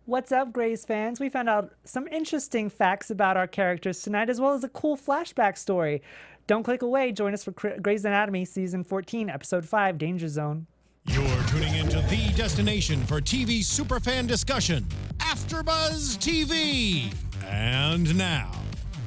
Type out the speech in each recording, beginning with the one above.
What's up, Grey's fans? We found out some interesting facts about our characters tonight, as well as a cool flashback story. Don't click away. Join us for Grey's Anatomy Season 14, Episode 5, Danger Zone. You're tuning into the destination for TV superfan discussion, AfterBuzz TV. And now,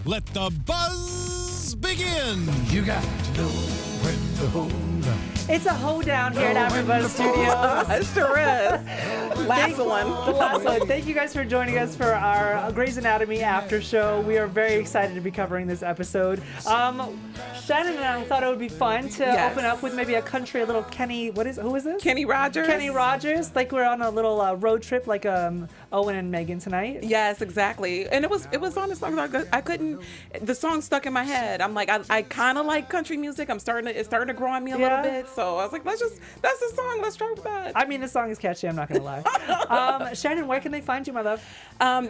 let the buzz begin. You got to know when to hold up. It's a hoedown here at AfterBuzz Studios. It sure is. Last one. The last one. Thank you guys for joining us for our Grey's Anatomy after show. We are very excited to be covering this episode. Shannon and I thought it would be fun to open up with maybe a country, a little who is this? Kenny Rogers. Kenny Rogers. Like we're on a little road trip like Owen and Megan tonight. Yes, exactly. And it was on the song. I couldn't, the song stuck in my head. I'm like, I kind of like country music. It's starting to grow on me a little bit. So I was like, that's the song. Let's try with that. I mean, the song is catchy. I'm not going to lie. Shannon, where can they find you, my love?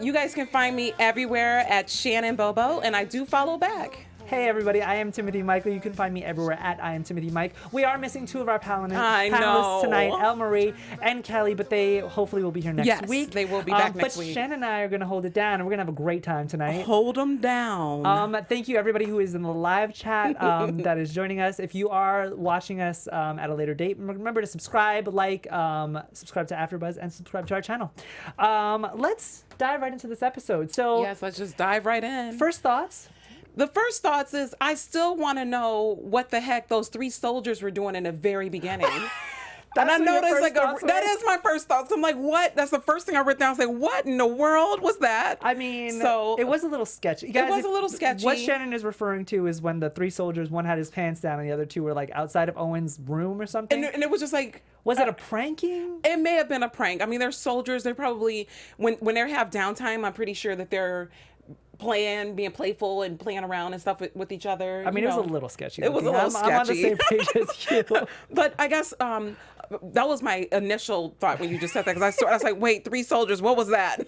You guys can find me everywhere at Shannon Bobo, and I do follow back. Hey everybody, I am Timothy Michael. You can find me everywhere at I am Timothy Mike. We are missing two of our panelists tonight, Elle Marie and Kelly, but they hopefully will be here next week. Yes, they will be back next week. But Shannon and I are going to hold it down, and we're going to have a great time tonight. Hold them down. Thank you everybody who is in the live chat that is joining us. If you are watching us at a later date, remember to subscribe, subscribe to AfterBuzz, and subscribe to our channel. Let's dive right into this episode. So yes, let's just dive right in. First thoughts? The first thoughts is I still want to know what the heck those three soldiers were doing in the very beginning. And I noticed that is my first thoughts. I'm like, what? That's the first thing I wrote down. I was like, what in the world was that? I mean, so it was a little sketchy. Guys, it was a little sketchy. What Shannon is referring to is when the three soldiers, one had his pants down and the other two were like outside of Owen's room or something. And it was just like, was it a pranking? It may have been a prank. I mean, they're soldiers. They're probably, when they have downtime, I'm pretty sure that they're being playful and playing around and stuff with each other. I mean, it was a little sketchy. It was a little sketchy. I'm on the same page as you. But I guess that was my initial thought when you just said that, because I was like, wait, three soldiers, what was that?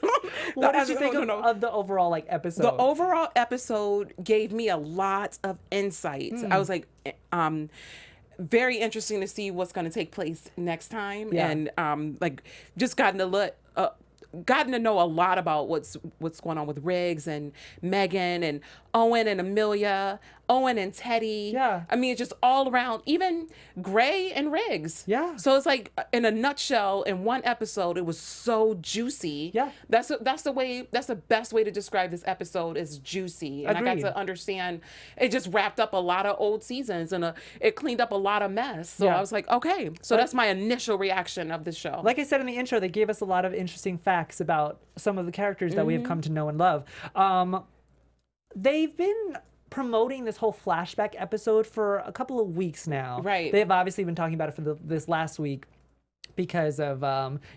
What did you think of the overall episode? The overall episode gave me a lot of insight. I was like, very interesting to see what's going to take place next time, and just gotten to know a lot about what's going on with Riggs and Megan and Owen and Amelia, Owen and Teddy. Yeah. I mean, it's just all around, even Gray and Riggs. Yeah. So it's like, in a nutshell, in one episode, it was so juicy. Yeah. That's the best way to describe this episode, is juicy. And Agreed. I got to understand, it just wrapped up a lot of old seasons, and it cleaned up a lot of mess. So I was like, okay. So that's my initial reaction of the show. Like I said in the intro, they gave us a lot of interesting facts about some of the characters that we have come to know and love. They've been promoting this whole flashback episode for a couple of weeks now. Right. They've obviously been talking about it for this last week because of,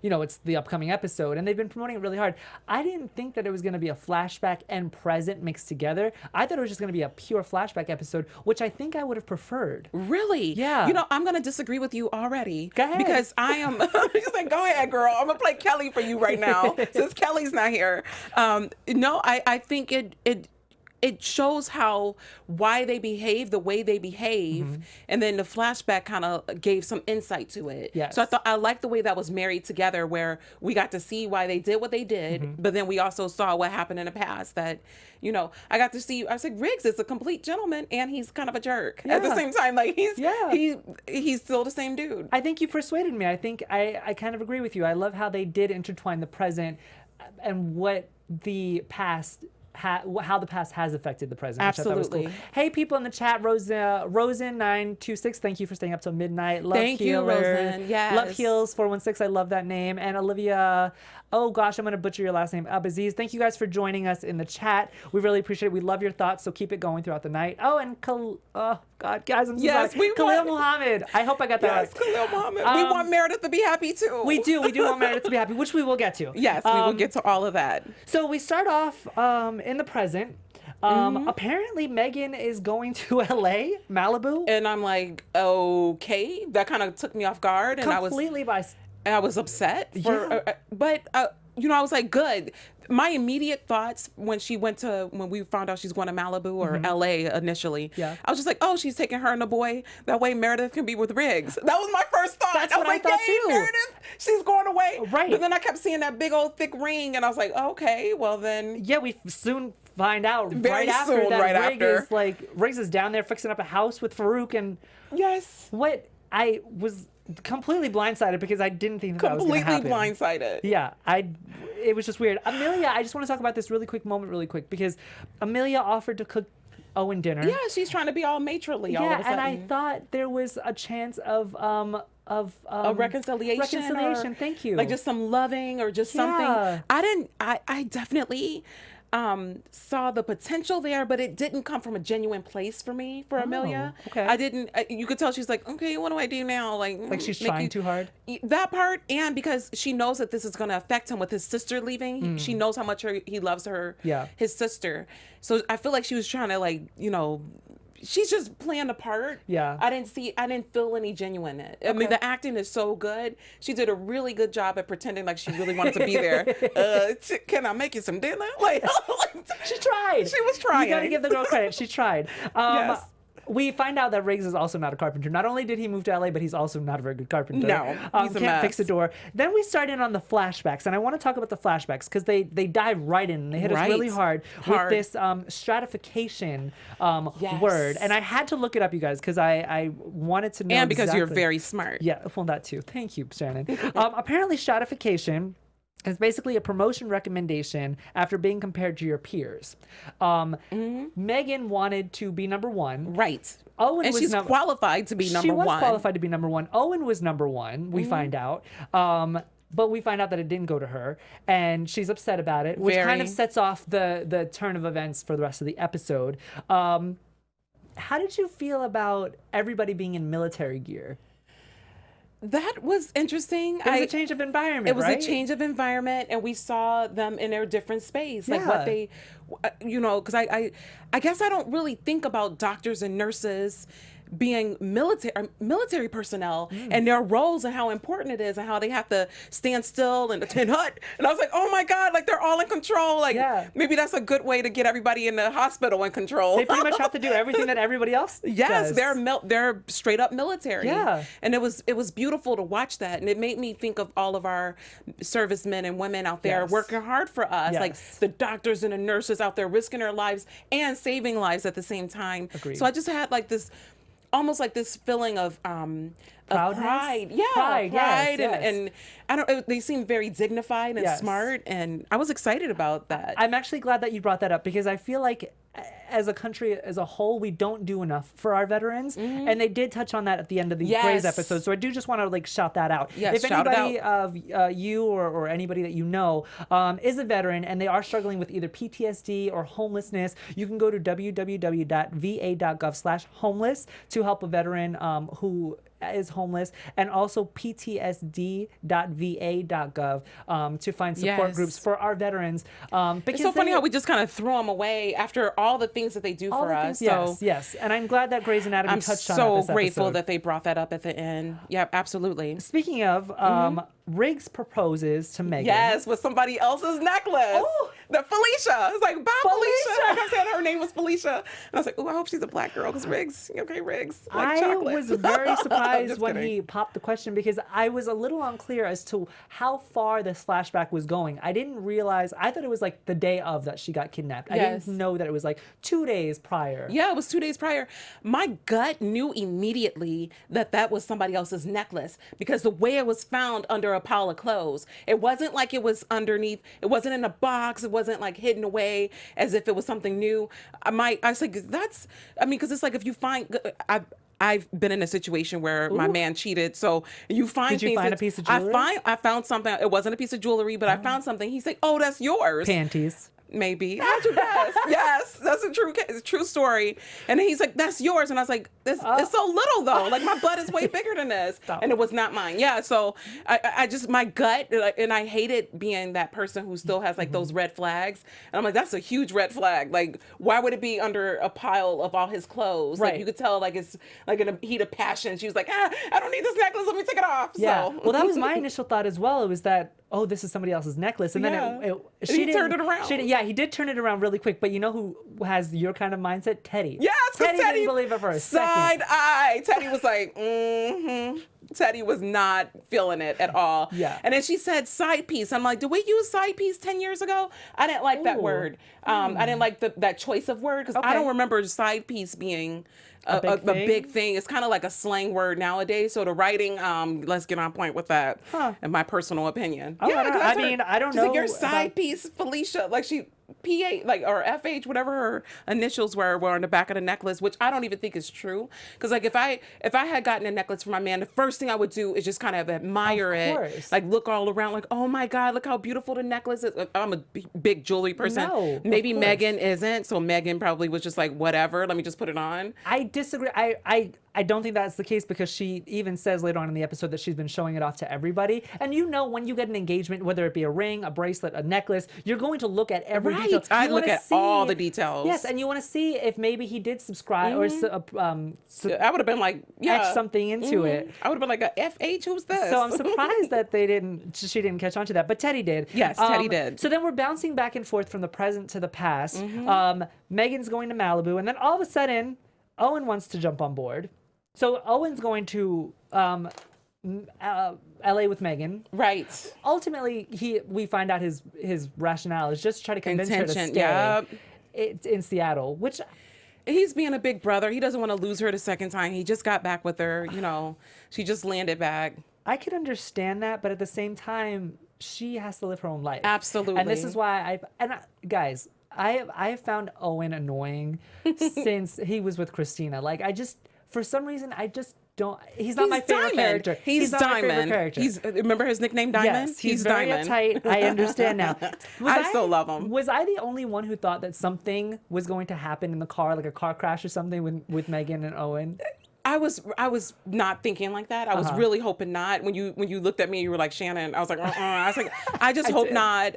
it's the upcoming episode, and they've been promoting it really hard. I didn't think that it was going to be a flashback and present mixed together. I thought it was just going to be a pure flashback episode, which I think I would have preferred. Really? Yeah. I'm going to disagree with you already. Go ahead. Because I am, just like, go ahead, girl. I'm going to play Kelly for you right now, since Kelly's not here. I think it shows why they behave the way they behave, and then the flashback kind of gave some insight to it. Yes. So I liked the way that was married together, where we got to see why they did what they did, but then we also saw what happened in the past. That I got to see. I was like, Riggs is a complete gentleman, and he's kind of a jerk at the same time. Like he's still the same dude. I think you persuaded me. I think I kind of agree with you. I love how they did intertwine the present and what the past. How the past has affected the present. Absolutely. Which I thought was cool. Hey, people in the chat, Rosen926, thank you for staying up till midnight. Love Thank Healer. you, Rosen. Yes. Love Heals 416. I love that name. And Olivia, oh gosh, I'm going to butcher your last name, Abaziz. Thank you guys for joining us in the chat. We really appreciate it. We love your thoughts, so keep it going throughout the night. Oh, and oh God, guys, I'm so sorry. Khalil Muhammad. I hope I got that right. Khalil Muhammad. We want Meredith to be happy too. We do want Meredith to be happy, which we will get to. Yes, we will get to all of that. So we start off in the present. Apparently Megan is going to LA, Malibu. And I'm like, okay. That kind of took me off guard, and I was upset. But I was like, good. My immediate thoughts when we found out she's going to Malibu or LA initially, I was just like, oh, she's taking her and the boy. That way Meredith can be with Riggs. That was my first thought. That's I was what I like, thought yay, too. Meredith, she's going away. Right. But then I kept seeing that big old thick ring, and I was like, okay, well then. Yeah, we soon find out Very right after soon, that right Riggs is down there fixing up a house with Farooq, and Yes. what I was completely blindsided because I didn't think that was going to happen. Completely blindsided. Yeah, it was just weird. Amelia, I just want to talk about this really quick because Amelia offered to cook Owen dinner. Yeah, she's trying to be all matronly all of a sudden. And I thought there was a chance of a reconciliation. Reconciliation, or, thank you. Like just some loving or just something. I definitely saw the potential there, but it didn't come from a genuine place for me, for Amelia. Okay. I didn't, you could tell she's like, okay, what do I do now? Like she's trying too hard? That part, and because she knows that this is going to affect him with his sister leaving. She knows how much he loves her, his sister. So I feel like she was trying to she's just playing the part. Yeah. I didn't feel any genuine. I mean, the acting is so good. She did a really good job at pretending like she really wanted to be there. Can I make you some dinner? Like, she tried. She was trying. You gotta give the girl credit. She tried. Yes. We find out that Riggs is also not a carpenter. Not only did he move to LA, but he's also not a very good carpenter. No, he's a can't mess. fix a door. Then we start in on the flashbacks, and I want to talk about the flashbacks because they dive right in. They hit us really hard with this stratification word, and I had to look it up, you guys, because I wanted to know. And because you're exactly. very smart. Yeah, well, that too. Thank you, Shannon. Apparently, stratification is basically a promotion recommendation after being compared to your peers. Megan wanted to be number one. Right. Owen and was she's qualified to be number one. She was qualified to be number one. Owen was number one, we find out. But we find out that it didn't go to her, and she's upset about it, which kind of sets off the turn of events for the rest of the episode. How did you feel about everybody being in military gear? That was interesting. It was a change of environment, It was right? a change of environment, and we saw them in their different space. Like what they, because I guess I don't really think about doctors and nurses being military personnel and their roles and how important it is and how they have to stand still and attend hut. And I was like, oh my God, like they're all in control. Like maybe that's a good way to get everybody in the hospital in control. They pretty much have to do everything that everybody else does. They're straight up military. Yeah. And it was beautiful to watch that. And it made me think of all of our servicemen and women out there working hard for us. Like the doctors and the nurses out there risking their lives and saving lives at the same time. Agreed. So I just had like this, almost like this feeling of pride. Yeah. Pride, yes. And I don't, they seem very dignified and smart. And I was excited about that. I'm actually glad that you brought that up because I feel like as a country as a whole, we don't do enough for our veterans. And they did touch on that at the end of the Grey's episode. So I do just want to like shout that out. Yes, if anybody of you or anybody that you know is a veteran and they are struggling with either PTSD or homelessness, you can go to www.va.gov/homeless to help a veteran who is homeless, and also ptsd.va.gov to find support groups for our veterans. Because it's so funny how we just kind of throw them away after all the things that they do for us. Yes. And I'm glad that Grey's Anatomy touched on that I'm this so grateful episode. that they brought that up at the end. Yeah, absolutely. Speaking of, Riggs proposes to Megan. Yes, with somebody else's necklace. Oh. The Felicia. It's like, bye, Felicia. I kept saying her name was Felicia. And I was like, oh, I hope she's a black girl because Riggs. Okay, Riggs. Like I chocolate. was very surprised Just when kidding. he popped the question because I was a little unclear as to how far this flashback was going. I didn't realize, I thought it was like the day of that she got kidnapped. I didn't know that it was like 2 days prior. Yeah, it was 2 days prior. My gut knew immediately that that was somebody else's necklace because the way it was found under a pile of clothes, it wasn't like it was underneath, it wasn't in a box, it wasn't like hidden away as if it was something new. I was like, because it's like if you find, I've been in a situation where my man cheated. So you find Did you find a piece of jewelry? I found something. It wasn't a piece of jewelry, but I found something. He's like, oh, that's yours. Panties. Maybe. How'd you guess? Yes, that's a true story. And then he's like, that's yours. And I was like, it's so little though. Like my butt is way bigger than this. Stop. And it was not mine. Yeah. So I just, my gut, and I hated being that person who still has like those red flags. And I'm like, that's a huge red flag. Like, why would it be under a pile of all his clothes? Right. Like you could tell like it's like in a heat of passion. She was like, I don't need this necklace. Let me take it off. Yeah. So. Well, that was my initial thought as well. It was that oh, this is somebody else's necklace. And then he turned it around. He did turn it around really quick. But you know who has your kind of mindset? Teddy. Yes, Teddy didn't believe it for a side second. eye. Teddy was like, Teddy was not feeling it at all. Yeah. And then she said side piece. I'm like, did we use side piece 10 years ago? I didn't like that word. I didn't like that choice of word because I don't remember side piece being a big thing. It's kind of like a slang word nowadays. So the writing, let's get on point with that. In my personal opinion. Oh, I don't know. Like your side piece, Felicia. Like she PA, like, or FH, whatever her initials were on the back of the necklace, which I don't even think is true. Because like if I had gotten a necklace for my man, the first thing I would do is just kind of admire it, like look all around, like, oh my God, look how beautiful the necklace is. I'm a big jewelry person. No, maybe Megan isn't, so Megan probably was just like, whatever, let me just put it on. I disagree. I don't think that's the case because she even says later on in the episode that she's been showing it off to everybody. And you know, when you get an engagement, whether it be a ring, a bracelet, a necklace, you're going to look at every detail. I look at all the details. Yes, and you want to see if maybe he did subscribe or I would have been like, etch something into it. I would have been like, a FH, who's this? So I'm surprised that she didn't catch on to that, but Teddy did. Yes, Teddy did. So then we're bouncing back and forth from the present to the past. Megan's going to Malibu, and then all of a sudden, Owen wants to jump on board. So Owen's going to LA with Megan. Right. Ultimately, we find out his rationale is just to try to convince her to stay in Seattle, which he's being a big brother. He doesn't want to lose her the second time. He just got back with her. You know, she just landed back. I could understand that, but at the same time, she has to live her own life. Absolutely. And this is why guys, I have found Owen annoying since he was with Christina. Like, for some reason, I just don't. He's not my favorite character. He's not Diamond. my favorite character. Remember his nickname, Diamond? Yes, he's very Diamond. uptight. I understand now. I still love him. Was I the only one who thought that something was going to happen in the car, like a car crash or something with Megan and Owen? I was not thinking like that. I was really hoping not. When you looked at me, you were like, Shannon. I was like, I was like, I just hope not.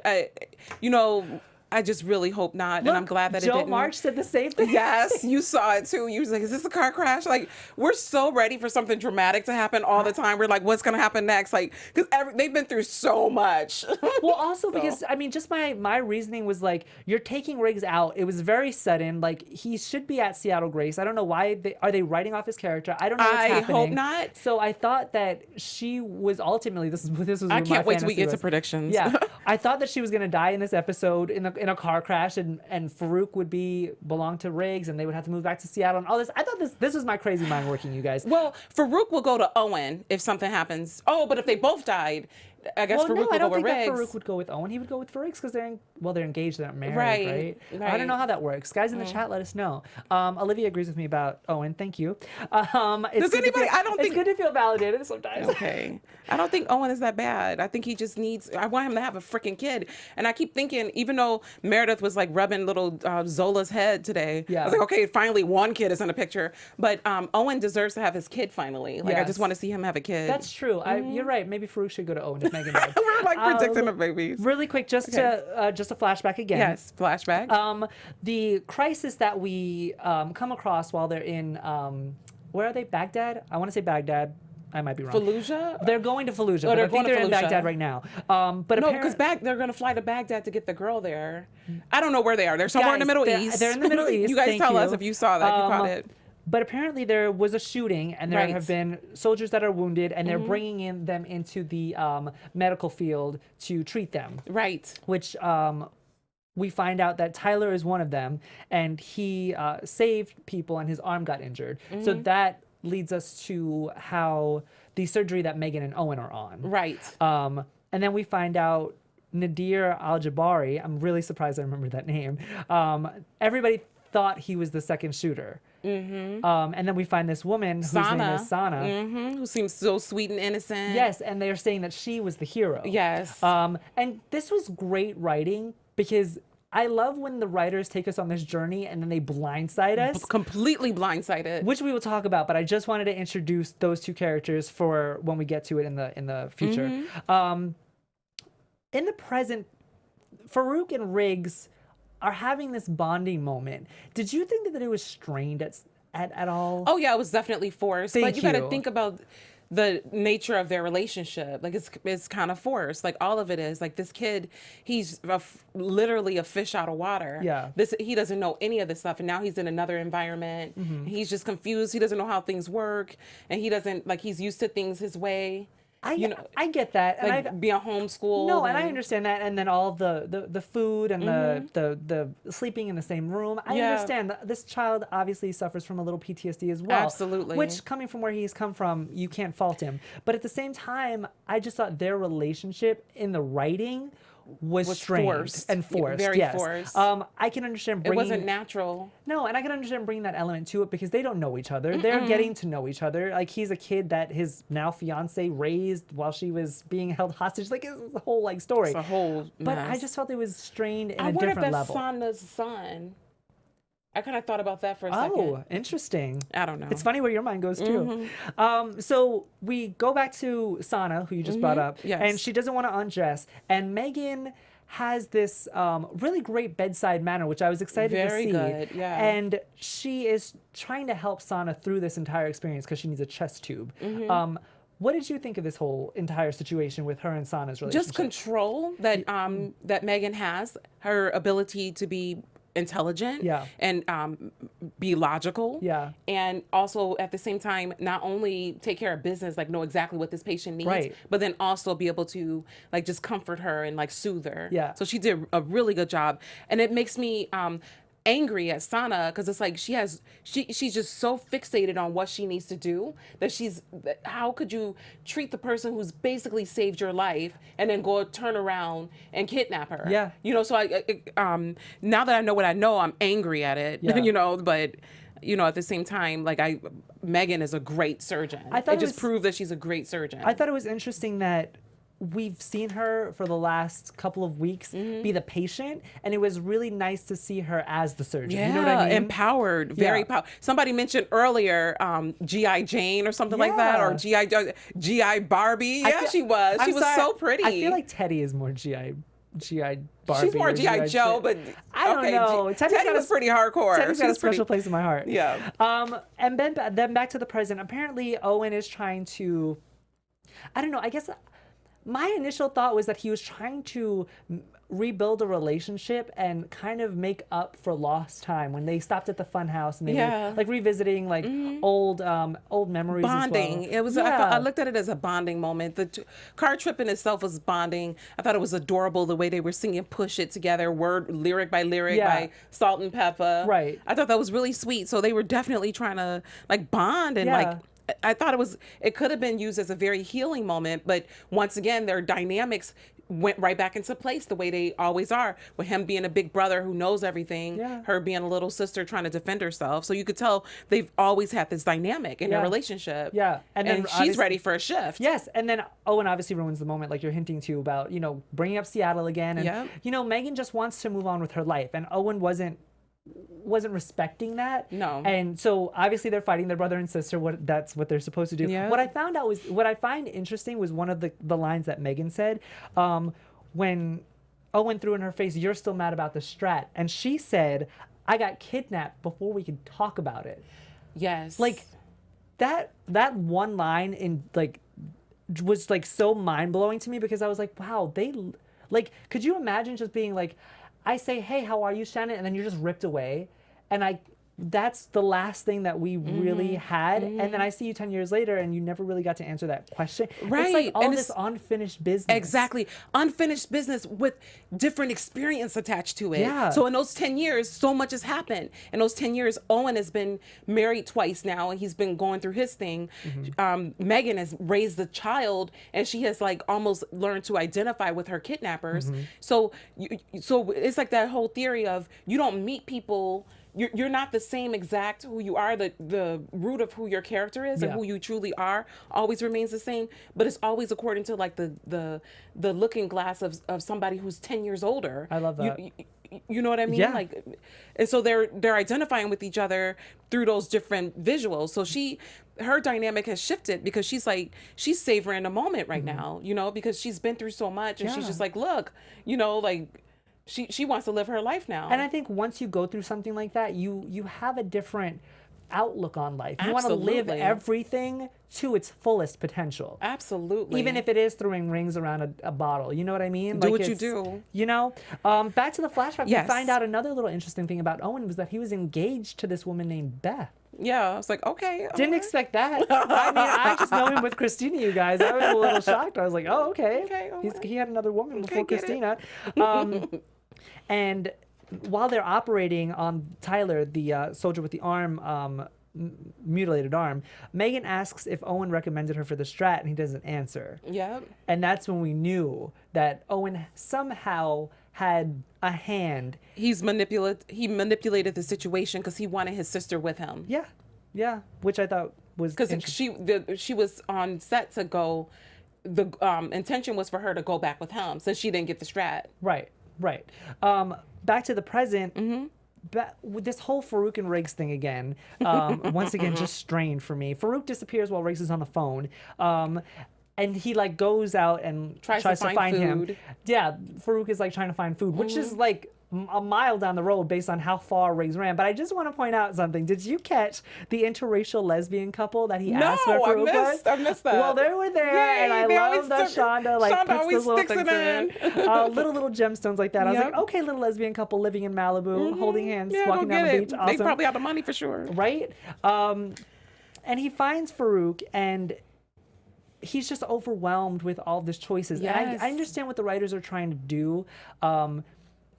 I just really hope not, and I'm glad that it didn't. Joe March said the same thing. Yes, you saw it too. You was like, is this a car crash? Like, we're so ready for something dramatic to happen all the time. We're like, what's going to happen next? Like, because they've been through so much. Well, also because, I mean, just my reasoning was like, you're taking Riggs out. It was very sudden. Like, he should be at Seattle Grace. I don't know why. Are they writing off his character? I don't know what's happening. I hope not. So I thought that she was ultimately, this was I can't wait till we get was. to predictions. Yeah. I thought that she was going to die in this episode in a car crash. And Farooq would belong to Riggs, and they would have to move back to Seattle and all this. I thought this was my crazy mind working, you guys. Well, Farooq will go to Owen if something happens. Oh, but if they both died, I guess Farooq will go with Riggs. I don't think that Farooq would go with Owen. He would go with Riggs because they're engaged, they're not married, right? I don't know how that works. Guys in the chat, let us know. Olivia agrees with me about Owen. Thank you. Does anybody? It's good to feel validated sometimes. Okay. I don't think Owen is that bad. I think he just I want him to have a freaking kid. And I keep thinking, even though Meredith was like rubbing little Zola's head today, I was like, okay, finally one kid is in the picture. But Owen deserves to have his kid finally. Like, I just want to see him have a kid. That's true. You're right. Maybe Farooq should go to Owen if Megan does. We're like predicting the babies. Really quick, just a flashback again. Yes, flashback. The crisis that we come across while they're in, where are they? Baghdad? I want to say Baghdad. I might be wrong. Fallujah? They're going to Fallujah, but I think they're in Baghdad right now. But no, because they're going to fly to Baghdad to get the girl there. I don't know where they are. They're somewhere in the Middle East. They're in the Middle East. You guys tell us if you saw that, if you caught it. But apparently there was a shooting, and there have been soldiers that are wounded, and they're bringing them into the medical field to treat them. Right. Which we find out that Tyler is one of them, and he saved people, and his arm got injured. So that leads us to how the surgery that Megan and Owen are on. Right. And then we find out Nadir Al-Jabari. I'm really surprised I remember that name. Everybody thought he was the second shooter. And then we find this woman whose name is Sana. Who seems so sweet and innocent. Yes, and they're saying that she was the hero. Yes. And this was great writing because I love when the writers take us on this journey and then they blindside us. Completely blindsided. Which we will talk about, but I just wanted to introduce those two characters for when we get to it in the future. In the present, Farooq and Riggs are having this bonding moment. Did you think that it was strained at all? Oh yeah, it was definitely forced. But you got to think about the nature of their relationship. Like it's kind of forced. Like all of it is. Like this kid, he's literally a fish out of water. Yeah. He doesn't know any of this stuff, and now he's in another environment. He's just confused. He doesn't know how things work, and he doesn't like. He's used to things his way. I get that, and like being homeschooled. No, and I understand that, and then all the food and the sleeping in the same room. I understand this child obviously suffers from a little PTSD as well. Absolutely. Which, coming from where he's come from, you can't fault him. But at the same time, I just thought their relationship in the writing was strained forced. And forced. Very yes. forced. I can understand bringing... It wasn't natural. No, and I can understand bringing that element to it because they don't know each other. They're getting to know each other. Like, he's a kid that his now fiance raised while she was being held hostage. Like, it's a whole, like, story. It's a whole mess. But I just felt it was strained in a I wonder different if that's level. Sonda's son. I kind of thought about that for a second. Oh, interesting. I don't know. It's funny where your mind goes too. So we go back to Sana, who you just brought up, Yes. and she doesn't want to undress. And Megan has this really great bedside manner, which I was excited to see. Very good, yeah. And she is trying to help Sana through this entire experience because she needs a chest tube. What did you think of this whole entire situation with her and Sana's relationship? Just control that that Megan has, her ability to be intelligent and be logical, and also at the same time not only take care of business, like know exactly what this patient needs, but then also be able to like just comfort her and like soothe her. So she did a really good job, and it makes me angry at Sana because it's like she's just so fixated on what she needs to do that how could you treat the person who's basically saved your life and then go turn around and kidnap her? You know, so I now that I know what I know, I'm angry at it. You know, but you know, at the same time, like Megan is a great surgeon. It just proved that she's a great surgeon. I thought it was interesting that we've seen her for the last couple of weeks be the patient, and it was really nice to see her as the surgeon. You know what I mean? Empowered, very powerful. Somebody mentioned earlier G.I. Jane or something like that, or G.I. Barbie. She was. She was so pretty. I feel like Teddy is more G.I. Barbie. She's more G.I. Joe, but I don't know. Teddy was pretty hardcore. Teddy's got a special place in my heart. Yeah. And then back to the present. Apparently, Owen is trying to, I don't know, I guess my initial thought was that he was trying to rebuild a relationship and kind of make up for lost time when they stopped at the fun house and they were like revisiting like old memories. Bonding. As well. It was. I looked at it as a bonding moment. The car trip in itself was bonding. I thought it was adorable the way they were singing "Push It" together, lyric by lyric by Salt and Pepper. Right. I thought that was really sweet. So they were definitely trying to like bond and like. I thought it could have been used as a very healing moment, but once again, their dynamics went right back into place the way they always are, with him being a big brother who knows everything, her being a little sister trying to defend herself. So you could tell they've always had this dynamic in their relationship. And then she's ready for a shift. Yes, and then Owen obviously ruins the moment, like you're hinting to about, you know, bringing up Seattle again. And, you know, Megan just wants to move on with her life, and Owen wasn't respecting that. No. And so obviously they're fighting, their brother and sister. That's what they're supposed to do. What I found out was, what I find interesting was one of the lines that Megan said when Owen threw in her face, "You're still mad about the strat," and she said, "I got kidnapped before we could talk about it." Yes. Like that one line in like was like so mind blowing to me, because I was like, wow, they like, could you imagine just being like, I say, "Hey, how are you, Shannon?" and then you're just ripped away. And that's the last thing that we really had. And then I see you 10 years later and you never really got to answer that question. Right. It's like all and this unfinished business. Exactly. Unfinished business with different experience attached to it. Yeah. So in those 10 years, so much has happened. In those 10 years, Owen has been married twice now, and he's been going through his thing. Megan has raised a child, and she has like almost learned to identify with her kidnappers. So it's like that whole theory of you don't meet people. You're not the same exact who you are. The root of who your character is and who you truly are always remains the same, but it's always according to like the looking glass of somebody who's 10 years older. I love that. You know what I mean? Yeah. Like, and so they're identifying with each other through those different visuals. So her dynamic has shifted because she's savoring the moment right now, you know, because she's been through so much, and she's just like, look, you know, like, She wants to live her life now. And I think once you go through something like that, you have a different outlook on life. You want to live Absolutely. everything to its fullest potential. Absolutely. Even if it is throwing rings around a bottle. You know what I mean? Do what you it's- do. You know? Back to the flashback, Yes. we find out another little interesting thing about Owen was that he was engaged to this woman named Beth. Yeah, I was like, okay. Didn't alright. expect that. I mean, I just know him with Christina, you guys. I was a little shocked. I was like, oh, okay. Okay, all right. He had another woman before get it. Christina. And while they're operating on Tyler, the soldier with the arm, mutilated arm, Megan asks if Owen recommended her for the strat, and he doesn't answer. Yep. And that's when we knew that Owen somehow had a hand. He manipulated the situation because he wanted his sister with him. Yeah, which I thought was Because interesting. she was on set to go. The intention was for her to go back with him, since she didn't get the strat. Right. Back to the present. Mm-hmm. With this whole Farooq and Riggs thing again, once again, just strained for me. Farooq disappears while Riggs is on the phone. And he like goes out and tries to find him. food. Yeah, Farooq is like trying to find food, which is like a mile down the road based on how far Riggs ran. But I just want to point out something. Did you catch the interracial lesbian couple that he asked where Farooq was? I missed that. Well, they were there, Yay, and I they love always that stick- Shonda like Shonda puts always those little sticks things it in. Little gemstones like that. I was Yep. like, okay, little lesbian couple living in Malibu, holding hands, Yeah, walking go down get the it. beach. Awesome. They probably have the money for sure. Right? And he finds Farooq, and he's just overwhelmed with all of these choices. Yes. And I understand what the writers are trying to do.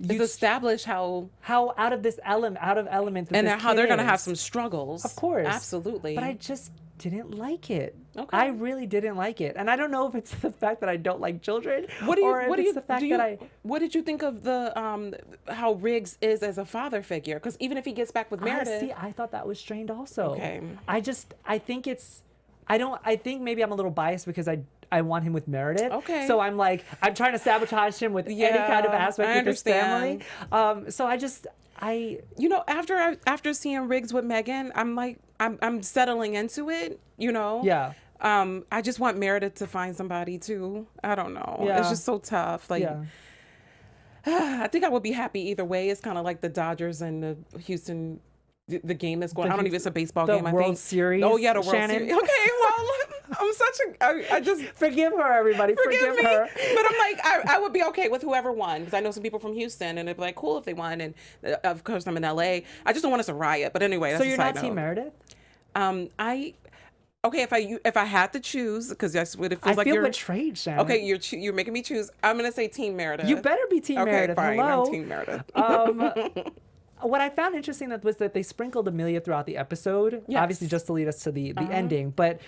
It's established how out of element that and this how they're kid going to have is. some struggles. Of course. Absolutely. But I just didn't like it. Okay. I really didn't like it. And I don't know if it's the fact that I don't like children What do you? or if What do it's you? the fact do you that I... What did you think of the how Riggs is as a father figure? Because even if he gets back with Meredith, I thought that was strained also. Okay. I think it's... I think maybe I'm a little biased because I want him with Meredith. Okay. So I'm trying to sabotage him with any kind of Yeah, aspect I with his family. understand. So after seeing Riggs with Megan, I'm like, I'm settling into it. yeah. I just want Meredith to find somebody too. I don't know. Yeah. It's just so tough. Like, Yeah. I think I would be happy either way. It's kind of like the Dodgers and the Houston. The game that's going. I don't even. It's a baseball the game. I World think. Series, Oh yeah, the World Shannon. Series. Okay, well, I'm such a. I just Forgive her, everybody. forgive me. her. But I'm like, I would be okay with whoever won because I know some people from Houston and it'd be like cool if they won. And of course, I'm in LA. I just don't want us to riot. But anyway, that's So a you're side not Team note. Meredith? Okay, if I had to choose, because that's what it feels I like feel you're. betrayed, Shannon. Okay, you're making me choose. I'm gonna say Team Meredith. You better be Team Okay, Meredith. fine. Hello. I'm Team Meredith. What I found interesting was that they sprinkled Amelia throughout the episode, Yes. obviously just to lead us to the ending. But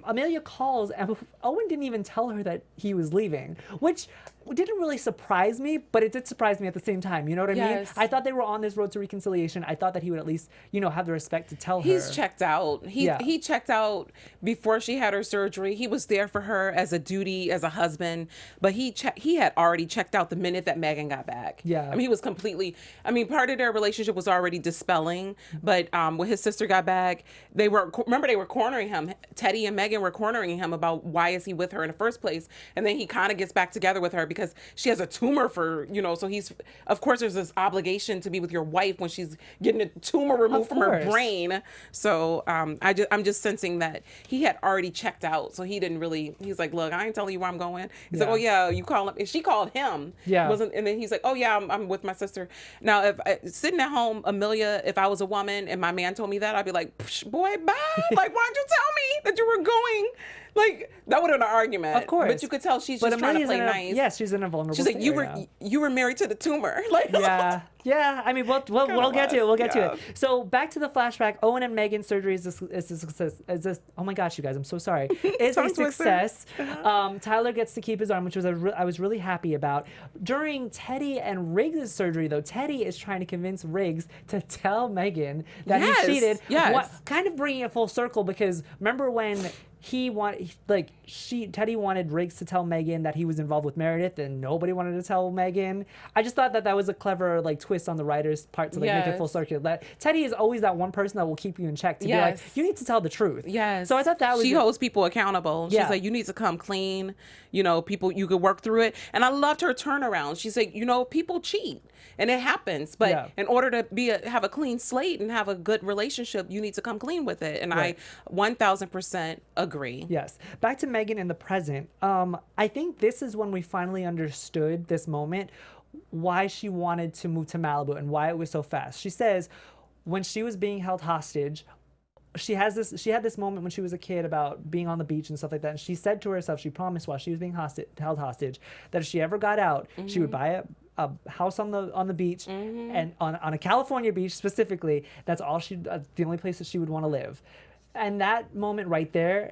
Amelia calls, and Owen didn't even tell her that he was leaving, which didn't really surprise me, but it did surprise me at the same time. You know what I mean? Yes. I thought they were on this road to reconciliation. I thought that he would at least, have the respect to tell her. He's checked out. He checked out before she had her surgery. He was there for her as a duty, as a husband, but he had already checked out the minute that Megan got back. Yeah. I mean, he was completely. I mean, part of their relationship was already dispelling, but when his sister got back, they were cornering him. Teddy and Megan were cornering him about why is he with her in the first place, and then he kind of gets back together with her because she has a tumor so he's, of course, there's this obligation to be with your wife when she's getting a tumor removed from her brain. So I'm just sensing that he had already checked out. So he didn't really, he's like, look, I ain't telling you where I'm going. He's like, oh yeah, you call him. And she called him. Yeah. And then he's like, oh yeah, I'm with my sister. Now, if sitting at home, Amelia, if I was a woman and my man told me that, I'd be like, boy, bye. Like, why'd you tell me that you were going? Like, that would have been an argument. Of course. But you could tell she's just trying to play nice. Yes, she's in a vulnerable She's like, state you were married to the tumor. Like, yeah. I mean, we'll get to it. We'll get to yeah. it. So back to the flashback. Owen and Megan's surgery is a success. Oh my gosh, you guys, I'm so sorry. It's a Tongue twister. success. Tyler gets to keep his arm, which was I was really happy about. During Teddy and Riggs' surgery, though, Teddy is trying to convince Riggs to tell Megan that Yes, he cheated. yes. Kind of bringing it full circle because remember when Teddy wanted Riggs to tell Megan that he was involved with Meredith, and nobody wanted to tell Megan. I just thought that was a clever twist on the writer's part to make it full circle. That Teddy is always that one person that will keep you in check to be like, you need to tell the truth. Yes. So I thought that was she holds people accountable. She's like, you need to come clean. People, you could work through it. And I loved her turnaround. She's like, people cheat. And it happens, but in order to have a clean slate and have a good relationship, you need to come clean with it. And I 1000% agree. Yes. Back to Megan in the present. I think this is when we finally understood this moment, why she wanted to move to Malibu and why it was so fast. She says when she was being held hostage, she had this moment when she was a kid about being on the beach and stuff like that. And she said to herself, she promised while she was being held hostage, that if she ever got out, she would buy a house on the beach and on a California beach specifically. That's all the only place that she would want to live. And that moment right there,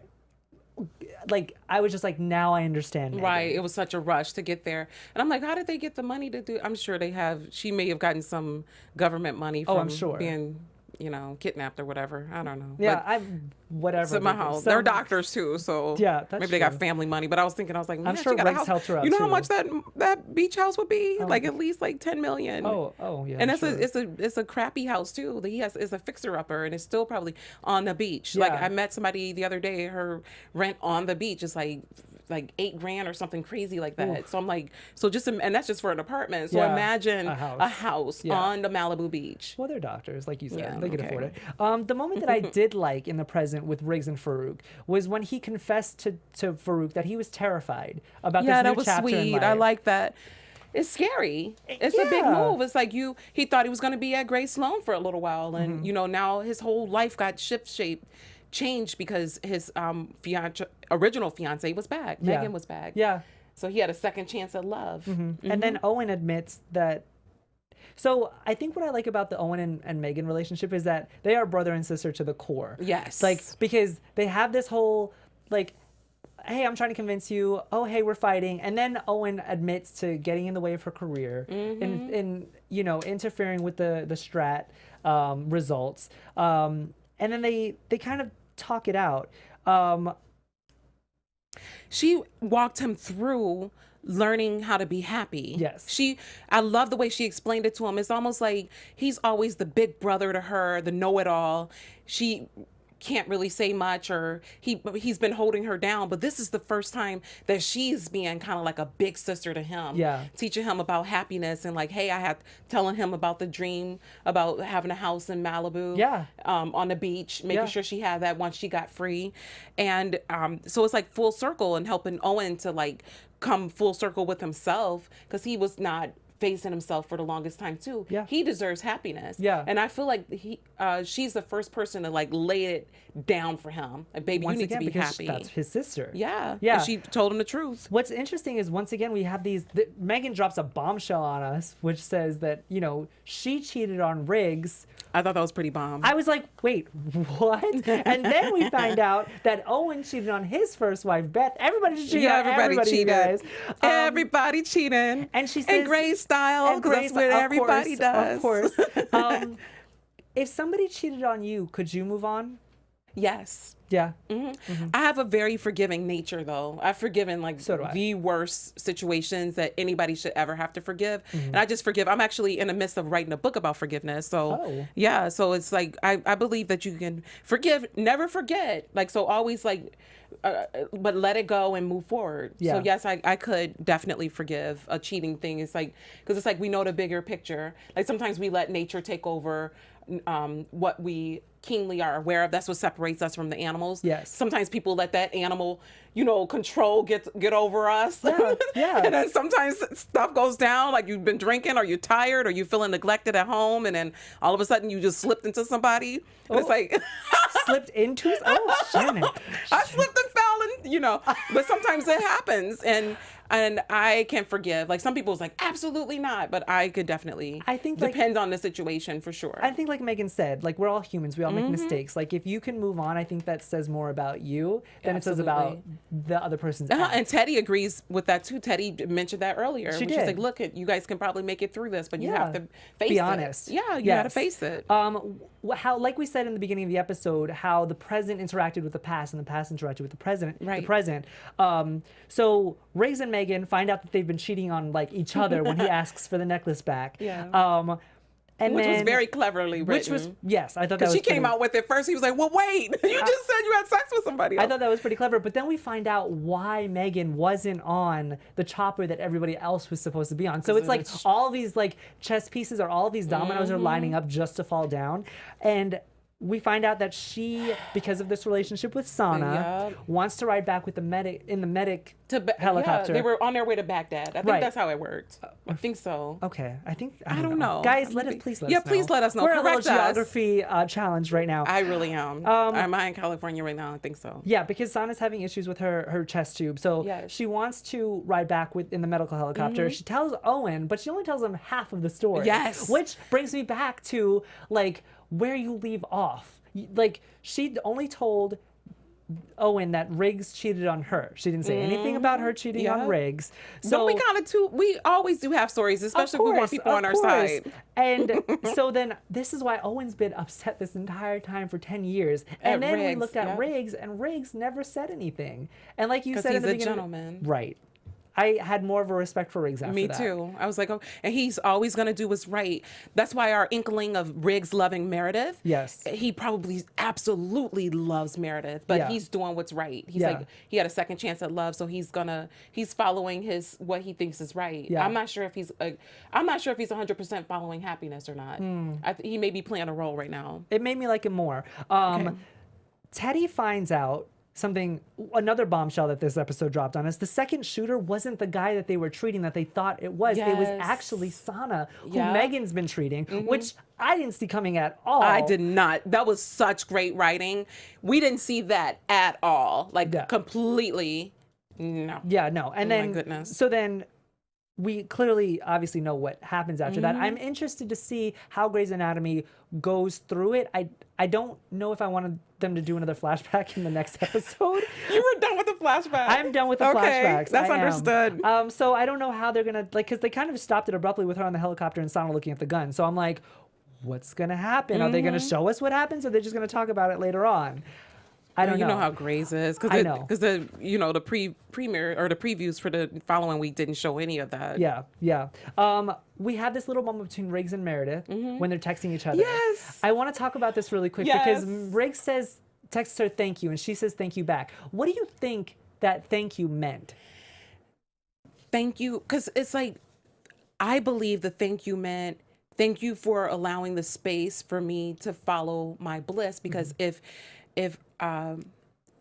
I was just like, now I understand. Megan. Right. It was such a rush to get there. And I'm like, how did they get the money to do? I'm sure she may have gotten some government money from I'm sure. being kidnapped or whatever. I don't know. Yeah, whatever. Somehow. They're doctors too, so maybe they got family money. But I was like, man, I'm sure Riggs helped her out. You know how much that beach house would be? At least $10 million. Oh yeah. And it's a crappy house too. It's a fixer upper, and it's still probably on the beach. Yeah. I met somebody the other day. Her rent on the beach is like $8,000 or something crazy like that. Oof. So I'm like, and that's just for an apartment. So imagine a house on the Malibu beach. Well, they're doctors, like you said. They can afford it. The moment that I did like in the present with Riggs and Farooq was when he confessed to Farooq that he was terrified about this new chapter in life. Yeah, that was sweet. I like that. It's scary. It's a big move. It's like he thought he was going to be at Grace Sloan for a little while. And, now his whole life got changed because his original fiance was back. Megan was back. Yeah. So he had a second chance at love. And then Owen admits that. So I think what I like about the Owen and Megan relationship is that they are brother and sister to the core. Yes. Because they have this whole hey, I'm trying to convince you. Oh, hey, we're fighting. And then Owen admits to getting in the way of her career and interfering with the strat results. And then they kind of talk it out. She walked him through learning how to be happy. Yes. I love the way she explained it to him. It's almost like he's always the big brother to her, the know-it-all. She can't really say much, or he's been holding her down, but this is the first time that she's being kind of like a big sister to him, teaching him about happiness and telling him about the dream about having a house in Malibu, on the beach, making sure she had that once she got free. And so it's like full circle and helping Owen to come full circle with himself, because he was not facing himself for the longest time too. Yeah. He deserves happiness. Yeah. And I feel like she's the first person to lay it down for him. Like, baby, you need to be happy. That's his sister. Yeah. Yeah. And she told him the truth. What's interesting is once again we have Megan drops a bombshell on us, which says that, she cheated on Riggs. I thought that was pretty bomb. I was like, wait, what? And then we find out that Owen cheated on his first wife, Beth. Everybody cheated on everybody, cheated. You guys. Everybody cheating. And she says, in Gray's style, because that's what everybody does. Of course. If somebody cheated on you, could you move on? Yes. Yeah. I have a very forgiving nature, though. I've forgiven the worst situations that anybody should ever have to forgive. And I just forgive. I'm actually in the midst of writing a book about forgiveness. So yeah. So it's I believe that you can forgive, never forget. So always but let it go and move forward. Yeah. So yes, I could definitely forgive a cheating thing. It's because it's we know the bigger picture. Sometimes we let nature take over what we keenly are aware of. That's what separates us from the animals. Yes. Sometimes people let that animal, control get over us. Yeah. Yeah. And then sometimes stuff goes down, you've been drinking, or you're tired, or you're feeling neglected at home, and then all of a sudden you just slipped into somebody. And it's slipped into? Oh, Shannon. I slipped and fell, and but sometimes it happens. And And I can forgive. Like some people was like, absolutely not. But I could definitely. I think depends on the situation for sure. I think like Megan said, like we're all humans. We all make mistakes. Like if you can move on, I think that says more about you than it says about the other person's act. And Teddy agrees with that too. Teddy mentioned that earlier. She did. She's like, look, you guys can probably make it through this, but you have to face it. Be honest. Yeah, you got to face it. How, like we said in the beginning of the episode, how the present interacted with the past and the past interacted with the present. Right. The present. So Riggs and Megan find out that they've been cheating on like each other when he asks for the necklace back. Yeah. Which was very cleverly written. Which was, yes, I thought that was she came out with it first. He was like, well, wait, you just said you had sex with somebody else. I thought that was pretty clever. But then we find out why Megan wasn't on the chopper that everybody else was supposed to be on. So it's like all these like chess pieces or all these dominoes are lining up just to fall down. And we find out that she, because of this relationship with Sana, wants to ride back with the medic in the medic helicopter. Yeah, they were on their way to Baghdad. I think that's how it worked. I think so. Okay, I don't know. Guys, please let us know. Yeah, please let us know. We're a little geography challenge right now. I really am. Am I in California right now? I think so. Yeah, because Sana's having issues with her chest tube, so she wants to ride back in the medical helicopter. She tells Owen, but she only tells him half of the story. Yes, which brings me back to like where you leave off. Like she only told Owen that Riggs cheated on her. She didn't say anything about her cheating on Riggs. So we always do have stories, especially if we want people on our side. And so then this is why Owen's been upset this entire time for 10 years. And then we looked at Riggs, and Riggs never said anything. And like you said in the beginning, gentleman. Right. I had more of a respect for Riggs after that. Me too. I was like, oh, and he's always going to do what's right. That's why our inkling of Riggs loving Meredith. Yes. He probably absolutely loves Meredith, but he's doing what's right. He's like, he had a second chance at love, so he's following what he thinks is right. Yeah. I'm not sure if he's 100% following happiness or not. He may be playing a role right now. It made me like him more. Teddy finds out another bombshell that this episode dropped on us. The second shooter wasn't the guy that they were treating that they thought it was. It was actually Sana, who Megan's been treating, which I didn't see coming at all. I did not. That was such great writing. We didn't see that at all. Like completely. No. Yeah, no. And then, my goodness. So then we clearly obviously know what happens after that. I'm interested to see how Grey's Anatomy goes through it. I don't know if I wanted them to do another flashback in the next episode. You were done with the flashback. I'm done with the flashbacks. That's understood. So I don't know how they're gonna because they kind of stopped it abruptly with her on the helicopter and Sana looking at the gun. So I'm like, what's gonna happen? Are they gonna show us what happens, or are they just gonna talk about it later on? I don't know. You know how Grey's is because the premiere or the previews for the following week didn't show any of that. Yeah. We had this little moment between Riggs and Meredith when they're texting each other. Yes. I want to talk about this really quick because Riggs texts her thank you, and she says thank you back. What do you think that thank you meant? Thank you, because it's like I believe the thank you meant thank you for allowing the space for me to follow my bliss. Because if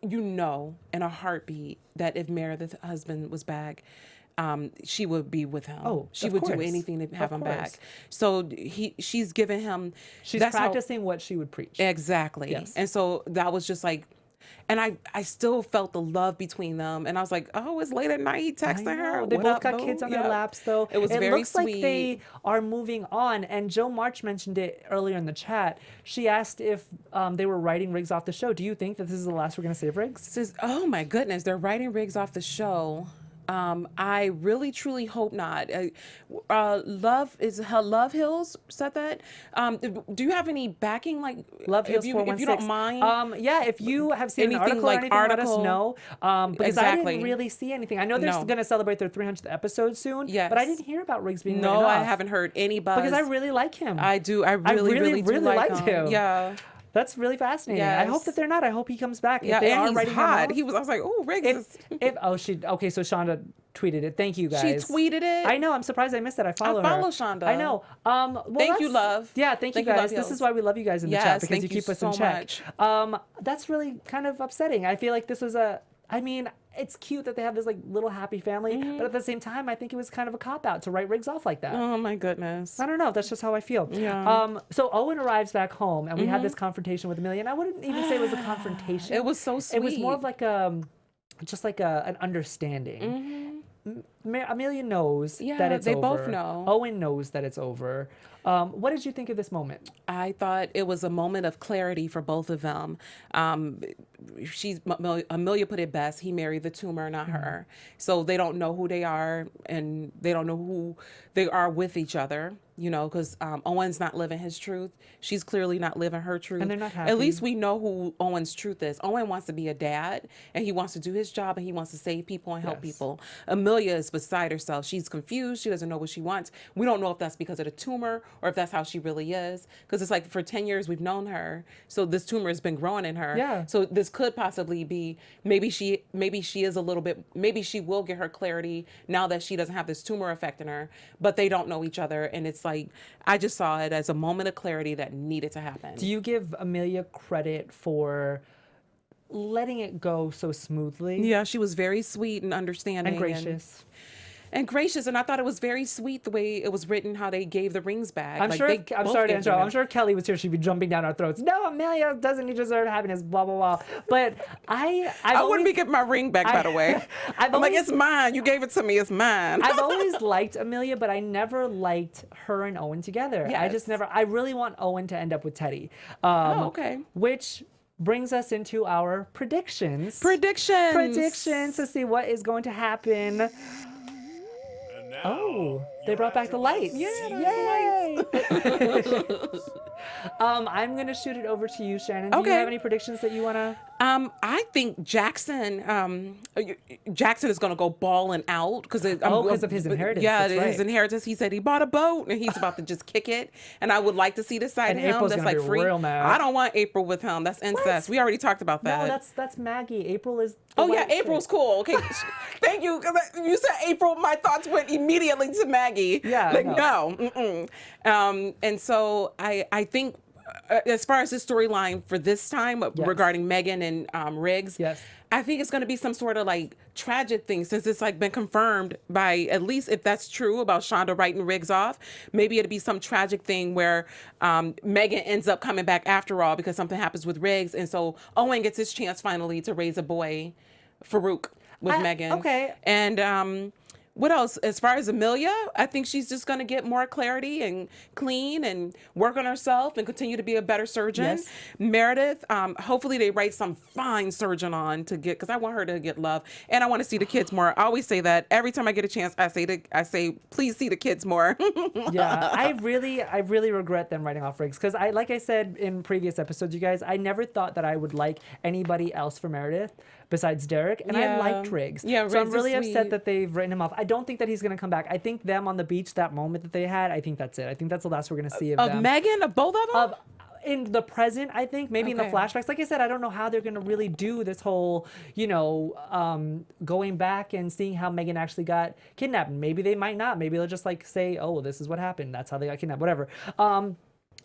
you know in a heartbeat that if Meredith's husband was back, she would be with him. Oh, she would do anything to have him back. So she's given him. She's practicing what she would preach. Exactly. Yes. And so that was just like, and I still felt the love between them. And I was like, oh, it's late at night. He texting her. They both got kids on their laps, though. It was very looks sweet. like they are moving on. And Joe March mentioned it earlier in the chat. She asked if they were writing Riggs off the show. Do you think that this is the last we're going to see of Riggs? Oh my goodness, they're writing Riggs off the show. I really truly hope not. Love Hills said that. Do you have any backing, like Love Hills, if you don't mind? Yeah, if you have seen anything an article or anything, let us know. Because I didn't really see anything. I know they're going to celebrate their 300th episode soon. Yes. But I didn't hear about Riggs being written off. I haven't heard any buzz. Because I really like him. I do. I really liked him. Yeah. That's really fascinating. Yes. I hope that they're not. I hope he comes back. Yeah, and he's hot. I was like, oh, Riggs. So Shonda tweeted it. Thank you, guys. She tweeted it. I know. I'm surprised I missed it. I follow Shonda. I know. Thank you, love. Yeah, thank you guys. This is why we love you guys in the chat, because you keep us in check. That's really kind of upsetting. I feel like this was it's cute that they have this like little happy family, but at the same time, I think it was kind of a cop out to write Riggs off like that. Oh my goodness. I don't know. That's just how I feel. Yeah. So Owen arrives back home, and we had this confrontation with Amelia. And I wouldn't even say it was a confrontation. It was so sweet. It was more of like an understanding. Amelia knows that Yeah, it's they over. both know. Owen knows that it's over. What did you think of this moment? I thought it was a moment of clarity for both of them. Amelia put it best. He married the tumor, not her. So they don't know who they are, and they don't know who they are with each other. You know, because Owen's not living his truth. She's clearly not living her truth. And they're not happy. At least we know who Owen's truth is. Owen wants to be a dad, and he wants to do his job, and he wants to save people and help people. Amelia is beside herself. She's confused. She doesn't know what she wants. We don't know if that's because of the tumor or if that's how she really is. Because it's like for 10 years we've known her, so this tumor has been growing in her. Yeah. So this could possibly be maybe she is a little bit. Maybe she will get her clarity now that she doesn't have this tumor affecting her. But they don't know each other, and it's like I just saw it as a moment of clarity that needed to happen. Do you give Amelia credit for letting it go so smoothly? Yeah, she was very sweet and understanding. And gracious. And gracious, and I thought it was very sweet the way it was written, how they gave the rings back. I'm Like, sure. they I'm both sorry to gave them interrupt. I'm back. sure if Kelly was here, she'd be jumping down our throats. No, Amelia doesn't deserve happiness. Blah blah blah. But I wouldn't be getting my ring back, by the way. I'm like, it's mine. You gave it to me. It's mine. I've always liked Amelia, but I never liked her and Owen together. I just Yes. never. I really want Owen to end up with Teddy. Okay. Which brings us into our predictions. Predictions to see what is going to happen. Oh, they brought back the lights. Yeah, Yay! I'm going to shoot it over to you, Shannon. Do you Okay. have any predictions that you want to? I think Jackson is going to go balling out because of his inheritance. Yeah, That's his right. inheritance. He said he bought a boat and he's about to just kick it. And I would like to see the side And of him April's that's gonna like be free. real mad. I don't want April with him. That's incest. We already talked about that. No, that's Maggie. April is. the Oh yeah, white chick. April's cool. Okay, thank you. 'Cause you said April, my thoughts went immediately to Maggie. Yeah, like no. no. And so I think as far as the storyline for this time regarding Megan and Riggs, Yes. I think it's going to be some sort of like tragic thing since it's like been confirmed by, at least if that's true about Shonda writing Riggs off, maybe it'd be some tragic thing where Megan ends up coming back after all because something happens with Riggs. And so Owen gets his chance finally to raise a boy, Farooq, with Megan. Okay. And what else? As far as Amelia, I think she's just going to get more clarity and clean and work on herself and continue to be a better surgeon. Yes. Meredith, hopefully they write some fine surgeon on to get, because I want her to get love and I want to see the kids more. I always say that every time I get a chance. I say, please see the kids more. Yeah, I really regret them writing off Riggs because like I said in previous episodes, you guys, I never thought that I would like anybody else for Meredith besides Derek, and I liked Riggs. Yeah, so I'm Riggs is really upset sweet. that they've written him off. I don't think that he's gonna come back. I think them on the beach, that moment that they had, I think that's it. I think that's the last we're gonna see of them. Megan, of both of them. In the present, I think maybe in the Okay. flashbacks. Like I said, I don't know how they're gonna really do this whole, going back and seeing how Megan actually got kidnapped. Maybe they might not. Maybe they'll just like say, "Oh, this is what happened. That's how they got kidnapped." Whatever.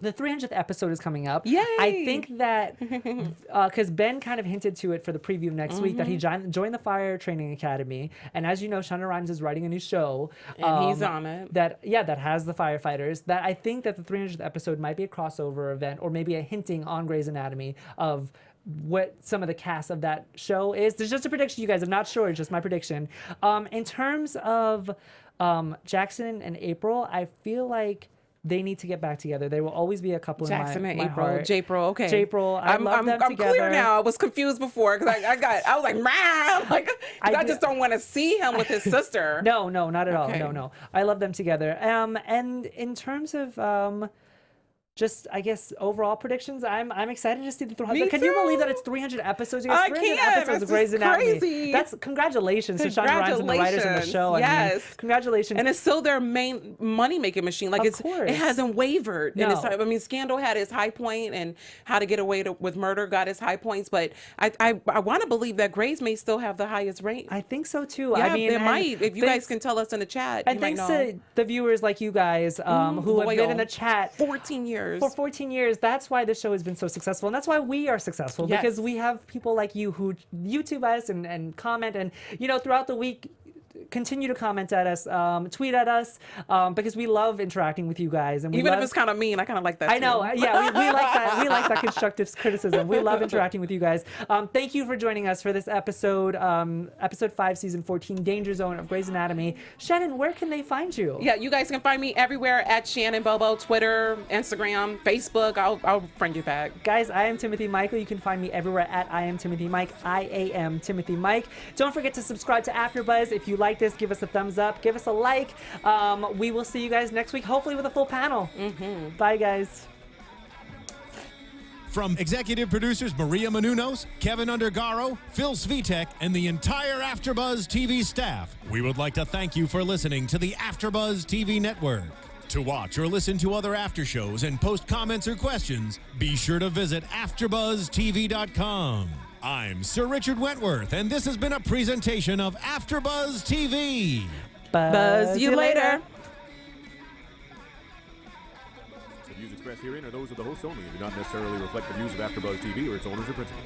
The 300th episode is coming up. Yay! I think that because Ben kind of hinted to it for the preview of next week that he joined the Fire Training Academy, and as you know, Shonda Rhimes is writing a new show, And he's on it. That has the firefighters. That I think that the 300th episode might be a crossover event, or maybe a hinting on Grey's Anatomy of what some of the cast of that show is. There's just a prediction, you guys. I'm not sure. It's just my prediction. In terms of Jackson and April, I feel like they need to get back together. They will always be a couple Jackson in and my April. heart. J-April, okay. J-April, I love them I'm together. clear now. I was confused before because I was like, "Rah!" Like, 'cause I do- just don't want to see him with his sister. No, not at all. Okay. No. I love them together. And in terms of just, I guess, overall predictions, I'm excited to see the 300. Me Can you too. believe that it's 300 episodes? You guys, I 300 can't. episodes of This Grey's is Anatomy. crazy. That's congratulations to Shonda Rhimes and the writers of the show. Yes. I mean, congratulations. And it's still their main money-making machine. Like Of course. it hasn't wavered. No. And it's, I mean, Scandal had its high point, and How to Get Away with Murder got its high points. But I want to believe that Grey's may still have the highest rate. I think so too. Yeah, I mean, they and might. If you thanks- guys can tell us in the chat, And you might thanks know. to the viewers like you guys who have been in Loyal. the chat 14 years. for 14 years. That's why the show has been so successful, and that's why we are successful, Yes. because we have people like you who YouTube us and comment, and throughout the week continue to comment at us, tweet at us, because we love interacting with you guys. And we Even love, if it's kind of mean, I kind of like that. I know, too. yeah, we like that. We like that constructive criticism. We love interacting with you guys. Thank you for joining us for this episode, episode 5, season 14, Danger Zone of Grey's Anatomy. Shannon, where can they find you? Yeah, you guys can find me everywhere at Shannon Bobo, Twitter, Instagram, Facebook. I'll bring you back. Guys, I am Timothy Michael. You can find me everywhere at I am Timothy Mike. IAM Timothy Mike. Don't forget to subscribe to AfterBuzz. If you like this, give us a thumbs up. Give us a like. We will see you guys next week, hopefully with a full panel. Bye, guys. From executive producers Maria Menounos, Kevin Undergaro, Phil Svitek, and the entire AfterBuzz TV staff, we would like to thank you for listening to the AfterBuzz TV network. To watch or listen to other after shows and post comments or questions, be sure to visit AfterBuzzTV.com. I'm Sir Richard Wentworth, and this has been a presentation of AfterBuzz TV. Buzz you later. The views expressed herein are those of the hosts only and do not necessarily reflect the views of AfterBuzz TV or its owners or principals.